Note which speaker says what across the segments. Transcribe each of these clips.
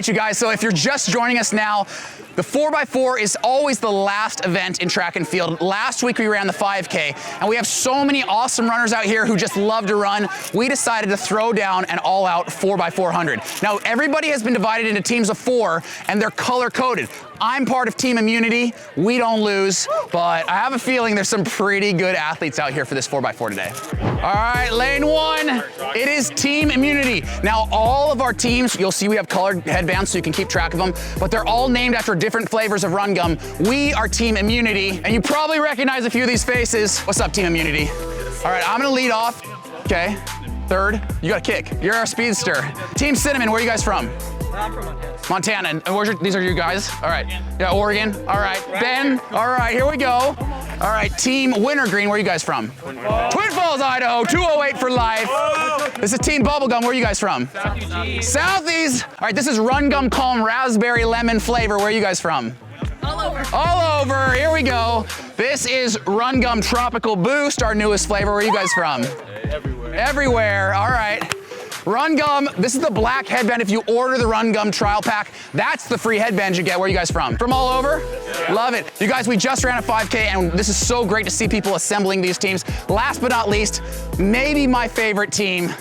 Speaker 1: right, you guys, so if you're just joining us now, the 4x4 is always the last event in track and field. Last week we ran the 5K, and we have so many awesome runners out here who just love to run. We decided to throw down an all-out 4x400. Now, everybody has been divided into teams of 4, and they're color-coded. I'm part of Team Immunity. We don't lose, but I have a feeling there's some pretty good athletes out here for this 4x4 today. All right, lane 1, it is Team Immunity. Now, all of our teams, you'll see we have colored headbands so you can keep track of them, but they're all named after different flavors of run gum. We are Team Immunity, and you probably recognize a few of these faces. What's up, Team Immunity? All right, I'm gonna lead off. Okay, third, you got a kick. You're our speedster. Team Cinnamon, where are you guys from?
Speaker 2: I'm from Montana.
Speaker 1: Montana, and these are you guys? All right, yeah, Oregon, all right. Ben, all right, here we go. All right, Team Wintergreen, where are you guys from? Twin Falls, Idaho, 208 for life. This is Team Bubblegum, where are you guys from? Southeast. All right, this is Run Gum Calm Raspberry Lemon flavor, where are you guys from?
Speaker 2: All over.
Speaker 1: All over, here we go. This is Run Gum Tropical Boost, our newest flavor, where are you guys from?
Speaker 3: Everywhere.
Speaker 1: Everywhere, all right. Run Gum, this is the black headband. If you order the Run Gum trial pack, that's the free headband you get. Where are you guys from? From all over? Yeah. Love it. You guys, we just ran a 5K, and this is so great to see people assembling these teams. Last but not least, maybe my favorite team.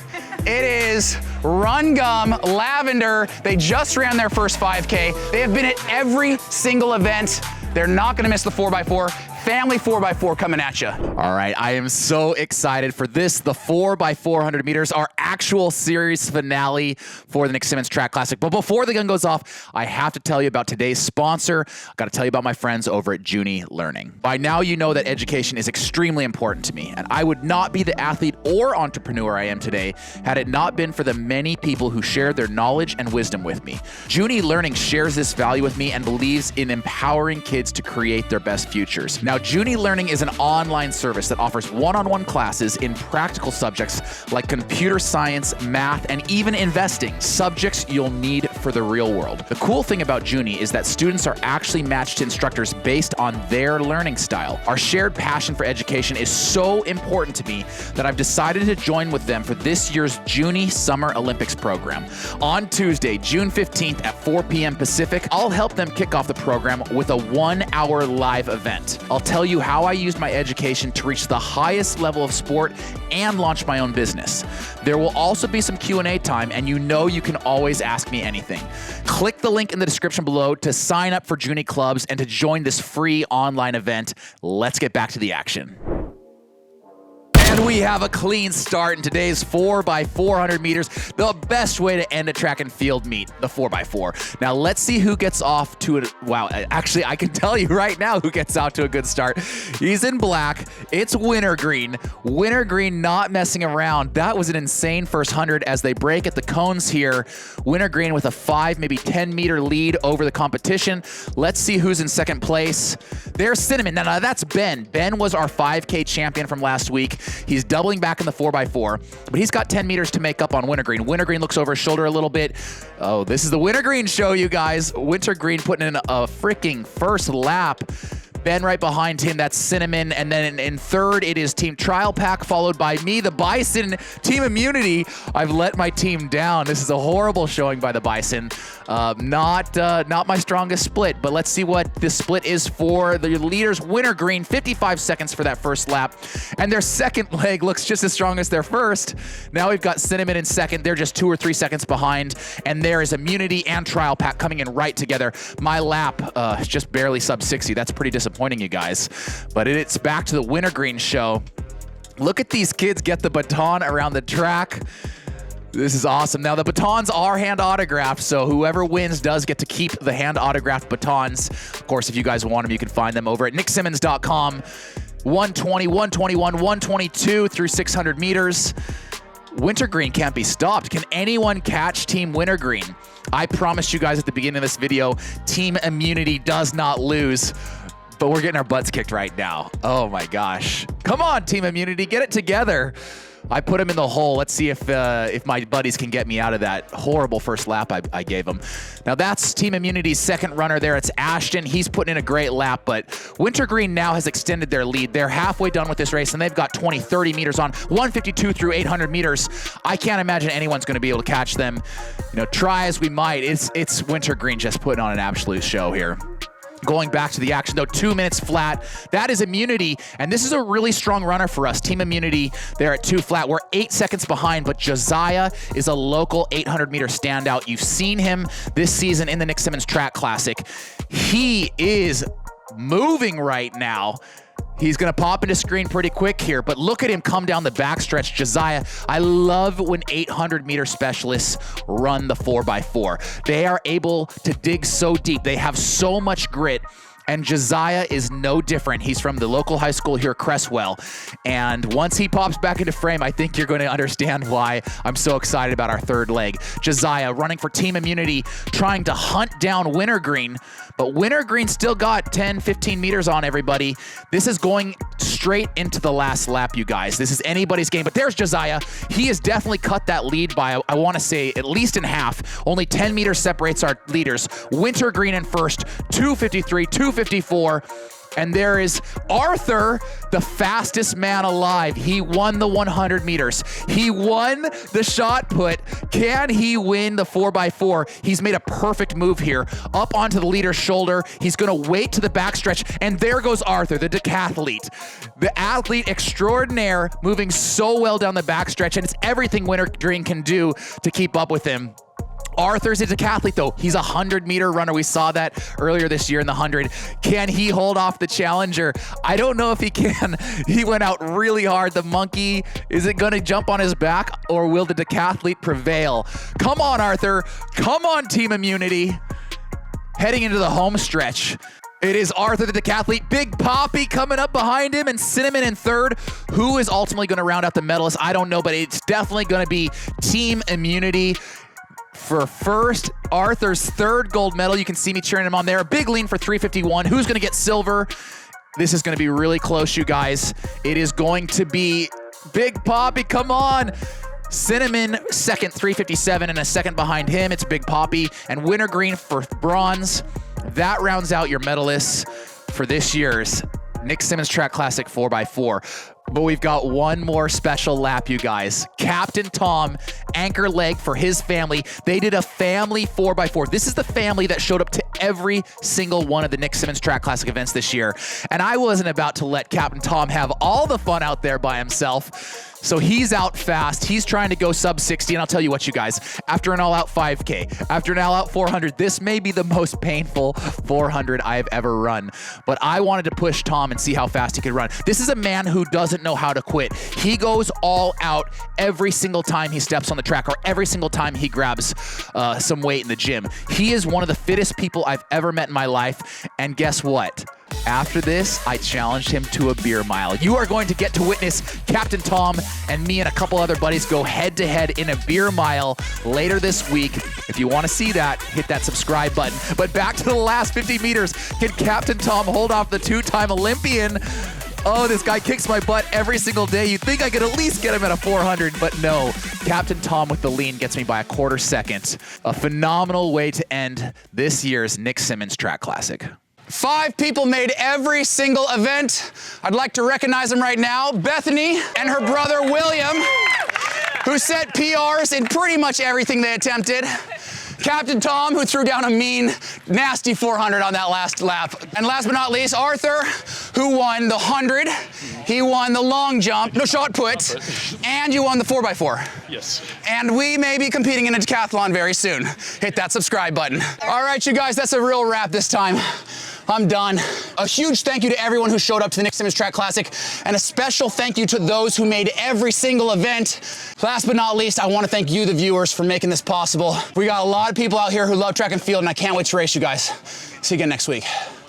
Speaker 1: It is Run Gum Lavender. They just ran their first 5K. They have been at every single event. They're not gonna miss the 4x4. Family 4x4 coming at you.
Speaker 4: All right, I am so excited for this, the 4x400 meters, our actual series finale for the Nick Symmonds Track Classic. But before the gun goes off, I have to tell you about today's sponsor. I gotta tell you about my friends over at Junie Learning. By now, you know that education is extremely important to me, and I would not be the athlete or entrepreneur I am today had it not been for the many people who shared their knowledge and wisdom with me. Junie Learning shares this value with me and believes in empowering kids to create their best futures. Now, Junie Learning is an online service that offers one-on-one classes in practical subjects like computer science, math, and even investing, subjects you'll need for the real world. The cool thing about Junie is that students are actually matched to instructors based on their learning style. Our shared passion for education is so important to me that I've decided to join with them for this year's Junie Summer Olympics program. On Tuesday, June 15th at 4 p.m. Pacific, I'll help them kick off the program with a 1-hour live event. I'll tell you how I used my education to reach the highest level of sport and launch my own business. There will also be some Q&A time, and you know you can always ask me anything. Click the link in the description below to sign up for Junie Clubs and to join this free online event. Let's get back to the action. And we have a clean start in today's 4x400 meters, the best way to end a track and field meet, the 4x4. Now let's see who gets off to it. Wow, actually I can tell you right now who gets out to a good start. He's in black, it's Wintergreen. Wintergreen not messing around. That was an insane first 100 as they break at the cones here. Wintergreen with a 5, maybe 10 meter lead over the competition. Let's see who's in second place. There's Cinnamon. Now that's Ben. Ben was our 5K champion from last week. He's doubling back in the 4x4, but he's got 10 meters to make up on Wintergreen. Wintergreen looks over his shoulder a little bit. Oh, this is the Wintergreen show, you guys. Wintergreen putting in a freaking first lap. Ben right behind him, that's Cinnamon. And then in third, it is Team Trial Pack, followed by me, the Bison. Team Immunity, I've let my team down. This is a horrible showing by the Bison. Not my strongest split, but let's see what this split is for the leaders. Wintergreen, 55 seconds for that first lap. And their second leg looks just as strong as their first. Now we've got Cinnamon in second. They're just 2 or 3 seconds behind. And there is Immunity and Trial Pack coming in right together. My lap is just barely sub 60. That's pretty disappointing, you guys. But it's back to the Wintergreen show. Look at these kids get the baton around the track. This is awesome. Now, the batons are hand autographed, so whoever wins does get to keep the hand autographed batons. Of course, if you guys want them, you can find them over at nicksymmonds.com. 120, 121, 122 through 600 meters. Wintergreen can't be stopped. Can anyone catch Team Wintergreen? I promised you guys at the beginning of this video, Team Immunity does not lose. But we're getting our butts kicked right now. Oh my gosh. Come on, Team Immunity, get it together. I put him in the hole. Let's see if my buddies can get me out of that horrible first lap I gave him. Now that's Team Immunity's second runner there. It's Ashton. He's putting in a great lap, but Wintergreen now has extended their lead. They're halfway done with this race, and they've got 20, 30 meters on, 152 through 800 meters. I can't imagine anyone's going to be able to catch them. You know, try as we might, it's Wintergreen just putting on an absolute show here. Going back to the action though, 2 minutes flat. That is Immunity, and this is a really strong runner for us. Team Immunity, they're at 2 flat. We're 8 seconds behind, but Josiah is a local 800-meter standout. You've seen him this season in the Nick Symmonds Track Classic. He is moving right now. He's going to pop into screen pretty quick here, but look at him come down the backstretch. Josiah, I love when 800-meter specialists run the 4x4. They are able to dig so deep. They have so much grit, and Josiah is no different. He's from the local high school here, Cresswell, and once he pops back into frame, I think you're going to understand why I'm so excited about our third leg. Josiah running for Team Immunity, trying to hunt down Wintergreen, but Wintergreen still got 10, 15 meters on everybody. This is going straight into the last lap, you guys. This is anybody's game, but there's Josiah. He has definitely cut that lead by, I want to say, at least in half. Only 10 meters separates our leaders. Wintergreen in first, 253, 254. And there is Arthur, the fastest man alive. He won the 100 meters. He won the shot put. Can he win the 4x4? He's made a perfect move here. Up onto the leader's shoulder. He's going to wait to the backstretch. And there goes Arthur, the decathlete. The athlete extraordinaire, moving so well down the backstretch. And it's everything Wintergreen can do to keep up with him. Arthur's a decathlete, though. He's a 100-meter runner. We saw that earlier this year in the 100. Can he hold off the challenger? I don't know if he can. He went out really hard. The monkey, is it going to jump on his back, or will the decathlete prevail? Come on, Arthur. Come on, Team Immunity. Heading into the home stretch. It is Arthur, the decathlete. Big Poppy coming up behind him, and Cinnamon in third. Who is ultimately going to round out the medalists? I don't know, but it's definitely going to be Team Immunity. For first, Arthur's third gold medal. You can see me cheering him on there. A big lean for 351. Who's going to get silver? This is going to be really close, you guys. It is going to be Big Poppy. Come on. Cinnamon, second, 357, and a second behind him. It's Big Poppy. And Wintergreen for bronze. That rounds out your medalists for this year's Nick Symmonds Track Classic 4x4. But we've got one more special lap, you guys. Captain Tom, anchor leg for his family. They did a family 4x4. This is the family that showed up to every single one of the Nick Symmonds Track Classic events this year. And I wasn't about to let Captain Tom have all the fun out there by himself. So he's out fast. He's trying to go sub 60. And I'll tell you what, you guys, after an all-out 5K, after an all-out 400, this may be the most painful 400 I've ever run. But I wanted to push Tom and see how fast he could run. This is a man who doesn't know how to quit. He goes all out every single time he steps on the track, or every single time he grabs some weight in the gym. He is one of the fittest people I've ever met in my life. And guess what? After this, I challenged him to a beer mile. You are going to get to witness Captain Tom and me and a couple other buddies go head-to-head in a beer mile later this week. If you want to see that, hit that subscribe button. But back to the last 50 meters. Can Captain Tom hold off the two-time Olympian? Oh, this guy kicks my butt every single day. You'd think I could at least get him at a 400, but no. Captain Tom with the lean gets me by a quarter second. A phenomenal way to end this year's Nick Symmonds Track Classic.
Speaker 1: 5 people made every single event. I'd like to recognize them right now. Bethany and her brother William, who set PRs in pretty much everything they attempted. Captain Tom, who threw down a mean, nasty 400 on that last lap. And last but not least, Arthur, who won the 100. He won the long jump, no shot put, and you won the 4x4.
Speaker 2: Yes.
Speaker 1: And we may be competing in a decathlon very soon. Hit that subscribe button. All right, you guys, that's a real wrap this time. I'm done. A huge thank you to everyone who showed up to the Nick Symmonds Track Classic, and a special thank you to those who made every single event. Last but not least, I want to thank you, the viewers, for making this possible. We got a lot of people out here who love track and field, and I can't wait to race you guys. See you again next week.